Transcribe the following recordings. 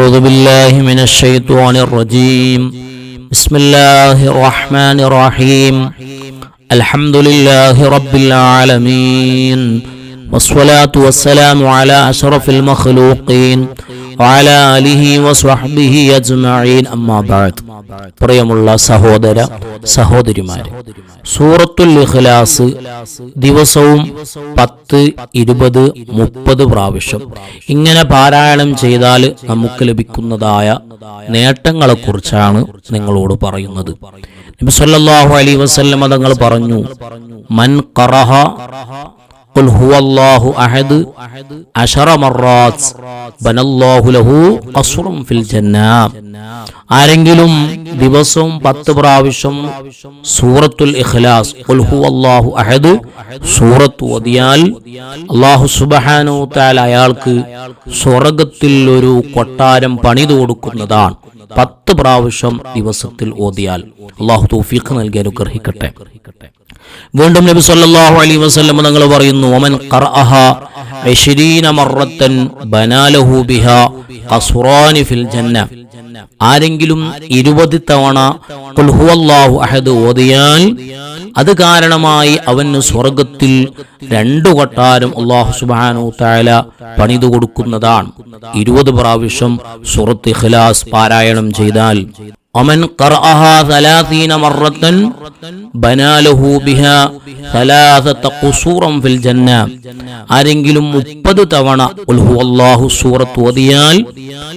أعوذ بالله من الشيطان الرجيم بسم الله الرحمن الرحيم الحمد لله رب العالمين والصلاة والسلام على أشرف المخلوقين وعلى آله وصحبه أجمعين أما بعد പ്രിയമുള്ള സഹോദര സഹോദരിമാരെ, സൂറത്തുൽ ഇഖ്ലാസ് ദിവസവും 10, 20, 30 പ്രാവശ്യം ഇങ്ങനെ പാരായണം ചെയ്താൽ നമുക്ക് ലഭിക്കുന്നതായ നേട്ടങ്ങളെക്കുറിച്ചാണ് നിങ്ങളോട് പറയുന്നത്. നബി സല്ലല്ലാഹു അലൈഹി വസല്ലം തങ്ങൾ പറഞ്ഞു, മൻ ഖറഹ ഖുൽ ഹുവല്ലാഹു അഹദ് 10 മർറാത്ത് ബനല്ലാഹു ലഹു ഖസ്റുൻ ഫിൽ ജന്ന. ആരെങ്കിലും ദിവസവും 10 പ്രാവശ്യം സൂറത്തുൽ ഇഖ്ലാസ് ഖുൽ ഹുവല്ലാഹു അഹദ് സൂറത്ത് ഓതിയാൽ അല്ലാഹു സുബ്ഹാനഹു തആല അയാൾക്ക് സ്വർഗ്ഗത്തിൽ ഒരു കൊട്ടാരം പണിതു കൊടുക്കുന്നതാണ്. 10 പ്രാവശ്യം ദിവസത്തിൽ ഓതിയാൽ അല്ലാഹു തൗഫീഖ് നൽകി അനുഗ്രഹിക്കട്ടെ. വീണ്ടും നബി സല്ലല്ലാഹു അലൈഹി വസല്ലം തങ്ങൾ പറയുന്നു, വമൻ ഖറഅഹ 20 മർറത്തൻ ബനാലഹു ബിഹാ ഖസ്റാനി ഫിൽ ജന്ന. ആരെങ്കിലും 20 തവണ ഖുൽ ഹുവല്ലാഹു അഹദ് ഓതിയാൽ അത് കാരണമായി അവന് സ്വർഗ്ഗത്തിൽ 2 കൊട്ടാരം അല്ലാഹു സുബ്ഹാനഹു തആല പണിതു കൊടുക്കുന്നതാണ്. 20 പ്രാവശ്യം സൂറത്ത് ഇഖ്ലാസ് പാരായണം ചെയ്താൽ ومن قرأها 30 مرة بنى له بها 3 قصورا في الجنة. ആരെങ്കിലും 30 തവണ ഖുൽ ഹുവല്ലാഹു സൂറത്ത് ഓതിയാൽ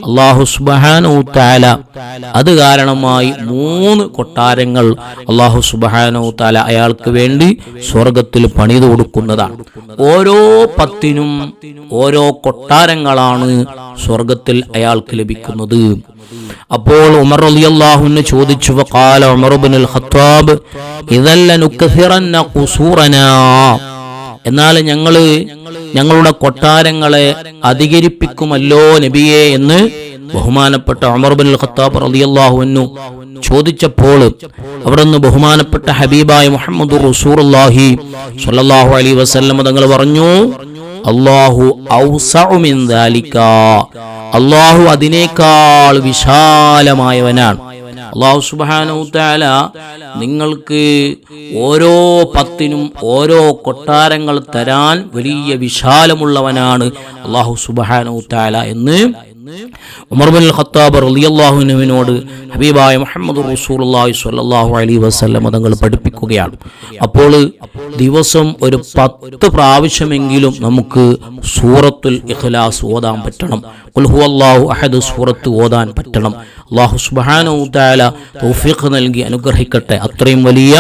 അല്ലാഹു സുബ്ഹാനഹു തആല അത് കാരണമായി 3 കൊട്ടാരങ്ങൾ അല്ലാഹു സുബ്ഹാനഹു തആല അയാൾക്ക് വേണ്ടി സ്വർഗ്ഗത്തിൽ പണിതു കൊടുക്കുന്നതാണ്. ഓരോ 10നും ഓരോ കൊട്ടാരങ്ങളാണ് സ്വർഗ്ഗത്തിൽ അയാൾക്ക് ലഭിക്കുന്നത്. അപ്പോൾ ഉമർ റളിയല്ലാഹു അൻഹു ചോദിച്ചു, വഖാല ഉമർ ഇബ്നുൽ ഖത്താബ് ഇദൻ ലനുക്സിറന്ന ഖുസൂറനാ. എന്നാൽ ഞങ്ങളുടെ കൊട്ടാരങ്ങളെ അധികരിപ്പിക്കുമല്ലോ നബിയെ എന്ന് ബഹുമാനപ്പെട്ട ഉമർ ഇബ്നുൽ ഖത്താബ് റളിയല്ലാഹു അൻഹു ചോദിച്ചപ്പോൾ അവിടുന്ന് ബഹുമാനപ്പെട്ട ഹബീബായ മുഹമ്മദുർ റസൂലുള്ളാഹി സ്വല്ലല്ലാഹു അലൈഹി വസല്ലം തങ്ങൾ പറഞ്ഞു, അല്ലാഹു ഔസഉ മിൻ ദാലിക. അല്ലാഹു അതിനേക്കാൾ വിശാലമായവനാണ്. അല്ലാഹു സുബ്ഹാനഹു തആല നിങ്ങൾക്ക് ഓരോ 10നും ഓരോ കൊട്ടാരങ്ങൾ തരാൻ വലിയ വിശാലമുള്ളവനാണ് അല്ലാഹു സുബ്ഹാനഹു തആല എന്ന് ഉമർ ഇബ്നുൽ ഖത്താബ് റളിയല്ലാഹു അൻഹുവിനോട് ഹബീബായ മുഹമ്മദുർ റസൂലുള്ളാഹി സ്വല്ലല്ലാഹു അലൈഹി വസല്ലം തങ്ങൾ പഠിപ്പിക്കുകയാണ്. അപ്പോൾ ദിവസം ഒരു 10 പ്രാവശ്യമെങ്കിലും നമുക്ക് സൂറത്തുൽ ഇഖ്ലാസ് ഓതാൻ പറ്റണം. ഖുൽ ഹുവല്ലാഹു അഹദ് സൂറത്ത് ഓതാൻ പറ്റണം. അല്ലാഹു സുബ്ഹാനഹു തആല തൗഫീഖ് നൽകി അനുഗ്രഹിക്കട്ടെ. അത്രയും വലിയ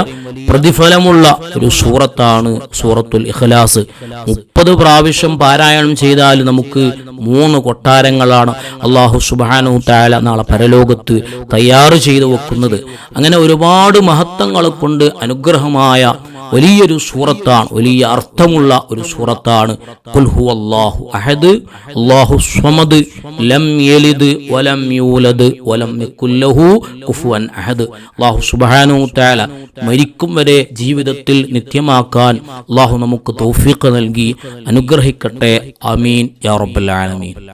പ്രതിഫലമുള്ള ഒരു സൂറത്താണ് സൂറത്തുൽ ഇഖ്ലാസ്. 30 പ്രാവശ്യം പാരായണം ചെയ്താൽ നമുക്ക് 3 കൊട്ടാരങ്ങളാണ് അല്ലാഹു സുബ്ഹാനഹു തആല നാളെ പരലോകത്ത് തയ്യാറ് ചെയ്തു വെക്കുന്നത്. അങ്ങനെ ഒരുപാട് മഹത്വങ്ങളെ കൊണ്ട് അനുഗ്രഹമായ വലിയൊരു സൂറത്താണ്, വലിയ അർത്ഥമുള്ള ഒരു സൂറത്താണ് ഖുൽ ഹുവല്ലാഹു അഹദ് അല്ലാഹു സ്വമദ് ലം യലിദ് വലം യൂലദ് വലം യകുൽ ലഹു കുഫുവൻ അഹദ്. അല്ലാഹു സുബ്ഹാനഹു തആല മരിക്കും വരെ ജീവിതത്തിൽ നിത്യമാക്കാൻ അല്ലാഹു നമുക്ക് തൗഫീഖ് നൽകി അനുഗ്രഹിക്കട്ടെ. ആമീൻ യാ റബ്ബൽ ആലമീൻ.